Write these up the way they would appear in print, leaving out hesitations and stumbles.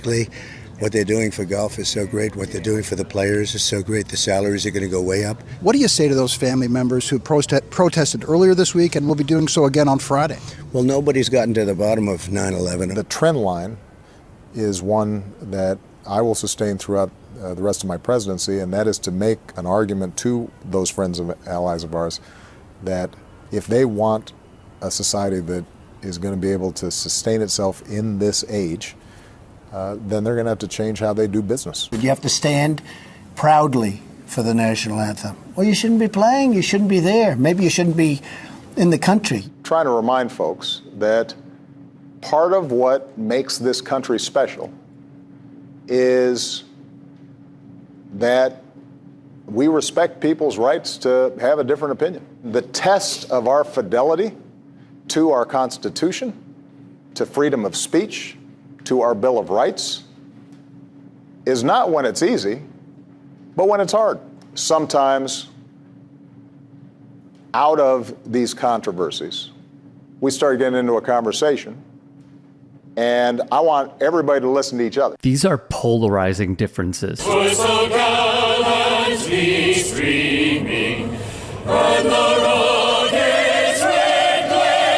domestically. What they're doing for golf is so great. What they're doing for the players is so great. The salaries are going to go way up. What do you say to those family members who protested earlier this week and will be doing so again on Friday? Well, nobody's gotten to the bottom of 9/11. The trend line is one that I will sustain throughout the rest of my presidency, and that is to make an argument to those friends and allies of ours that if they want a society that is going to be able to sustain itself in this age, then they're going to have to change how they do business. You have to stand proudly for the national anthem. Well, you shouldn't be playing, you shouldn't be there. Maybe you shouldn't be in the country. Trying to remind folks that part of what makes this country special is that we respect people's rights to have a different opinion. The test of our fidelity to our Constitution, to freedom of speech, to our Bill of Rights, is not when it's easy, but when it's hard. Sometimes, out of these controversies, we start getting into a conversation, and I want everybody to listen to each other. These are polarizing differences. We're so gallantly streaming, and the rocket's red glare.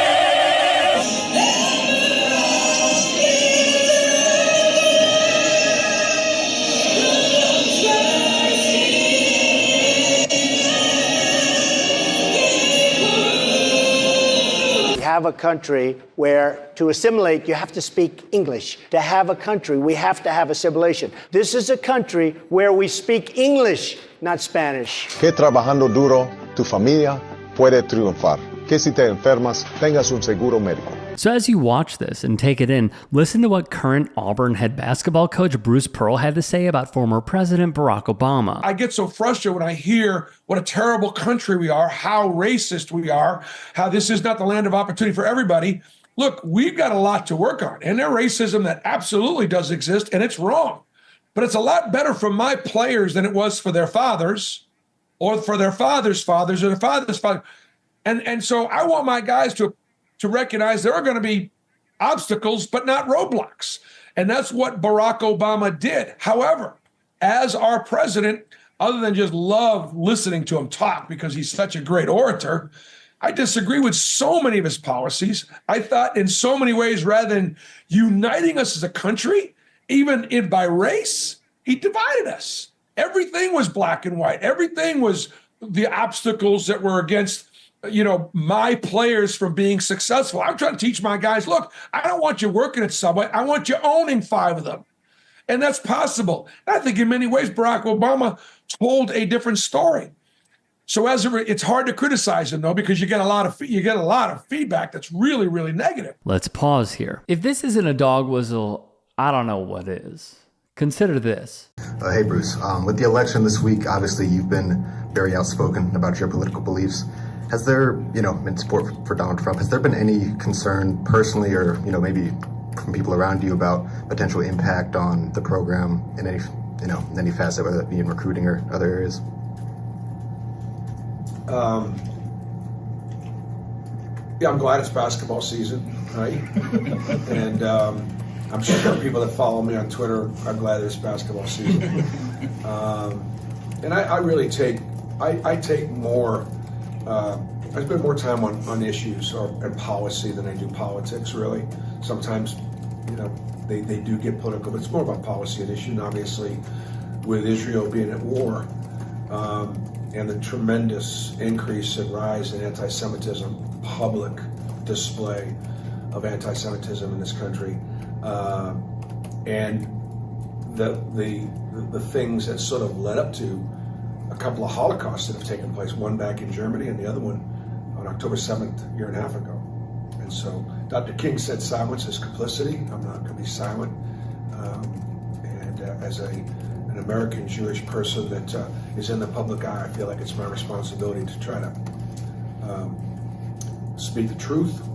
We have a country where to assimilate, you have to speak English. To have a country, we have to have assimilation. This is a country where we speak English, not Spanish. Que trabajando duro, tu familia puede triunfar. Que si te enfermas, tengas un seguro médico. So as you watch this and take it in, listen to what current Auburn head basketball coach Bruce Pearl had to say about former President Barack Obama. I get so frustrated when I hear what a terrible country we are, how racist we are, how this is not the land of opportunity for everybody. Look, we've got a lot to work on, and there's racism that absolutely does exist, and it's wrong. But it's a lot better for my players than it was for their fathers, or for their fathers' fathers, or their fathers' fathers. And so I want my guys to recognize there are going to be obstacles, but not roadblocks. And that's what Barack Obama did. However, as our president, other than just love listening to him talk because he's such a great orator, I disagree with so many of his policies. I thought in so many ways, rather than uniting us as a country, even by race, he divided us. Everything was black and white. Everything was the obstacles that were against my players from being successful. I'm trying to teach my guys, look, I don't want you working at Subway. I want you owning 5 of them. And that's possible. And I think in many ways, Barack Obama told a different story. So it's hard to criticize him, though, because you get a lot of feedback that's really, really negative. Let's pause here. If this isn't a dog whistle, I don't know what is. Consider this. Hey, Bruce. With the election this week, obviously you've been very outspoken about your political beliefs. Has there, in support for Donald Trump, has there been any concern personally or, maybe from people around you about potential impact on the program in any facet, whether that be in recruiting or other areas? Yeah, I'm glad it's basketball season, right? And I'm sure people that follow me on Twitter are glad it's basketball season. And I really take more. I spend more time on issues and policy than I do politics, really. Sometimes, they do get political, but it's more about policy and issue. And obviously, with Israel being at war and the tremendous increase and rise in anti-Semitism, public display of anti-Semitism in this country, and the things that sort of led up to a couple of Holocausts that have taken place, one back in Germany and the other one on October 7th, a year and a half ago. And so Dr. King said silence is complicity. I'm not going to be silent. And as an American Jewish person that is in the public eye, I feel like it's my responsibility to try to speak the truth,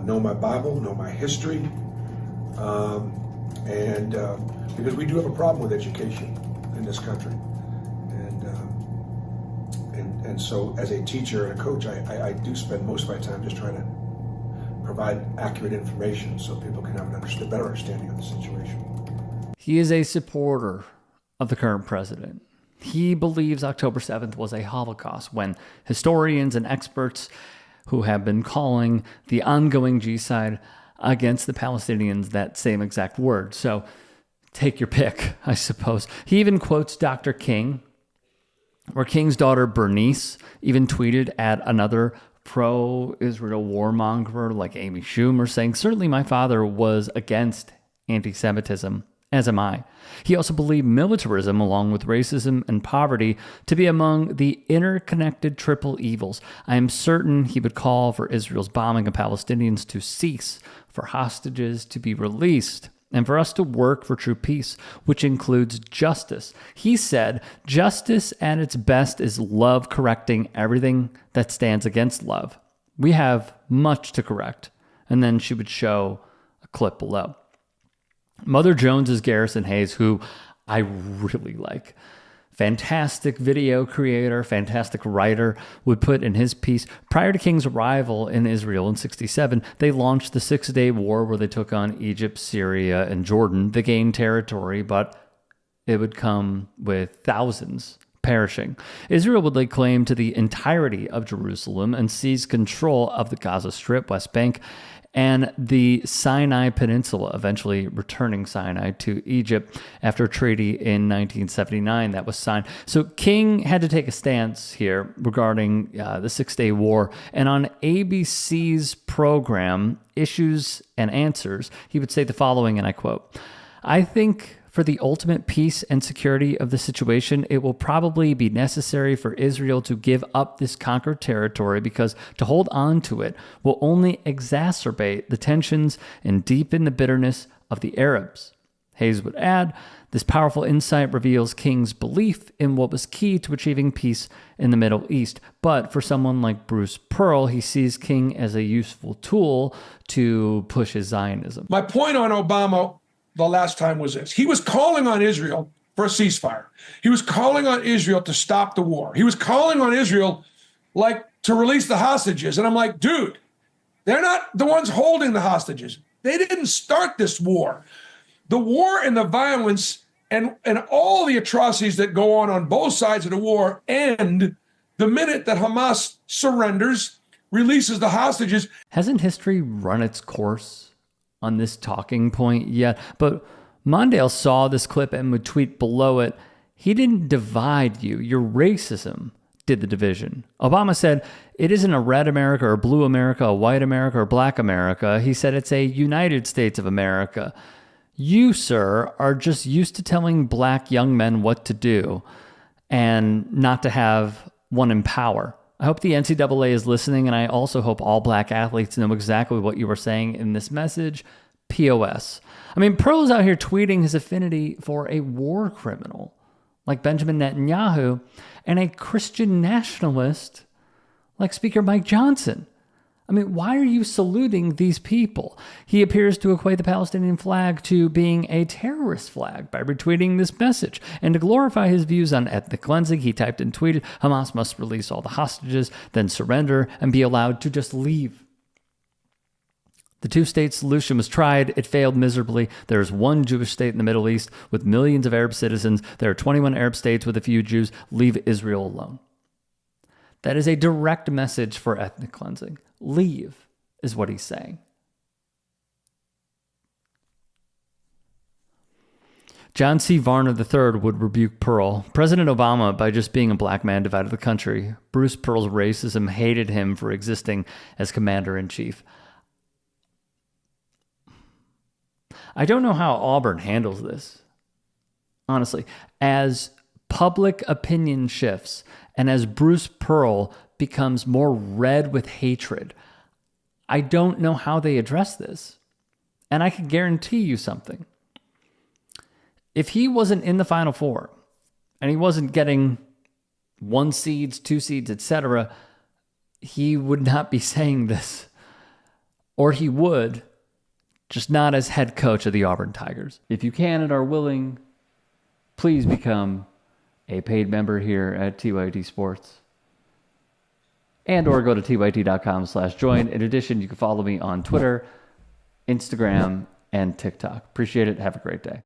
know my Bible, know my history, and because we do have a problem with education in this country. And so as a teacher and a coach, I do spend most of my time just trying to provide accurate information so people can have better understanding of the situation. He is a supporter of the current president. He believes October 7th was a Holocaust, when historians and experts who have been calling the ongoing genocide against the Palestinians that same exact word. So take your pick, I suppose. He even quotes Dr. King, where King's daughter Bernice even tweeted at another pro-Israel warmonger like Amy Schumer, saying, "Certainly my father was against anti-Semitism, as am I." He also believed militarism, along with racism and poverty, to be among the interconnected triple evils. I am certain he would call for Israel's bombing of Palestinians to cease, for hostages to be released, and for us to work for true peace, which includes justice. He said, justice at its best is love correcting everything that stands against love. We have much to correct. And then she would show a clip below. Mother Jones is Garrison Hayes, who I really like. Fantastic video creator, fantastic writer, would put in his piece, prior to King's arrival in Israel in 1967, they launched the Six-Day War where they took on Egypt, Syria, and Jordan. They gained territory, but it would come with thousands perishing. Israel would lay claim to the entirety of Jerusalem and seize control of the Gaza Strip, West Bank, and the Sinai Peninsula, eventually returning Sinai to Egypt after a treaty in 1979 that was signed. So King had to take a stance here regarding the Six-Day War. And on ABC's program, Issues and Answers, he would say the following, and I quote, "I think for the ultimate peace and security of the situation, it will probably be necessary for Israel to give up this conquered territory, because to hold on to it will only exacerbate the tensions and deepen the bitterness of the Arabs." Hayes would add, "This powerful insight reveals King's belief in what was key to achieving peace in the Middle East. But for someone like Bruce Pearl, he sees King as a useful tool to push his Zionism." My point on Obama the last time was this. He was calling on Israel for a ceasefire. He was calling on Israel to stop the war. He was calling on Israel, like, to release the hostages. And I'm like, dude, they're not the ones holding the hostages. They didn't start this war. The war and the violence and all the atrocities that go on both sides of the war end the minute that Hamas surrenders, releases the hostages. Hasn't history run its course on this talking point yet? But Mondale saw this clip and would tweet below it, "He didn't divide you. Your racism did the division." Obama said, "It isn't a red America or blue America, a white America or black America." He said, "It's a United States of America. You, sir, are just used to telling black young men what to do and not to have one in power." I hope the NCAA is listening, and I also hope all black athletes know exactly what you were saying in this message. POS. I mean, Pearl's out here tweeting his affinity for a war criminal like Benjamin Netanyahu and a Christian nationalist like Speaker Mike Johnson. I mean, why are you saluting these people? He appears to equate the Palestinian flag to being a terrorist flag by retweeting this message. And to glorify his views on ethnic cleansing, he typed and tweeted, "Hamas must release all the hostages, then surrender and be allowed to just leave." The two-state solution was tried. It failed miserably. There is one Jewish state in the Middle East with millions of Arab citizens. There are 21 Arab states with a few Jews. Leave Israel alone. That is a direct message for ethnic cleansing. Leave is what he's saying. John C. Varner III would rebuke Pearl. President Obama, by just being a black man, divided the country. Bruce Pearl's racism hated him for existing as commander-in-chief. I don't know how Auburn handles this, honestly. As public opinion shifts and as Bruce Pearl becomes more red with hatred, I don't know how they address this. And I can guarantee you something. If he wasn't in the Final Four and he wasn't getting 1 seeds, 2 seeds, etc., he would not be saying this. Or he would, just not as head coach of the Auburn Tigers. If you can and are willing, please become a paid member here at TYT Sports. And or go to tyt.com/join. In addition, you can follow me on Twitter, Instagram, and TikTok. Appreciate it. Have a great day.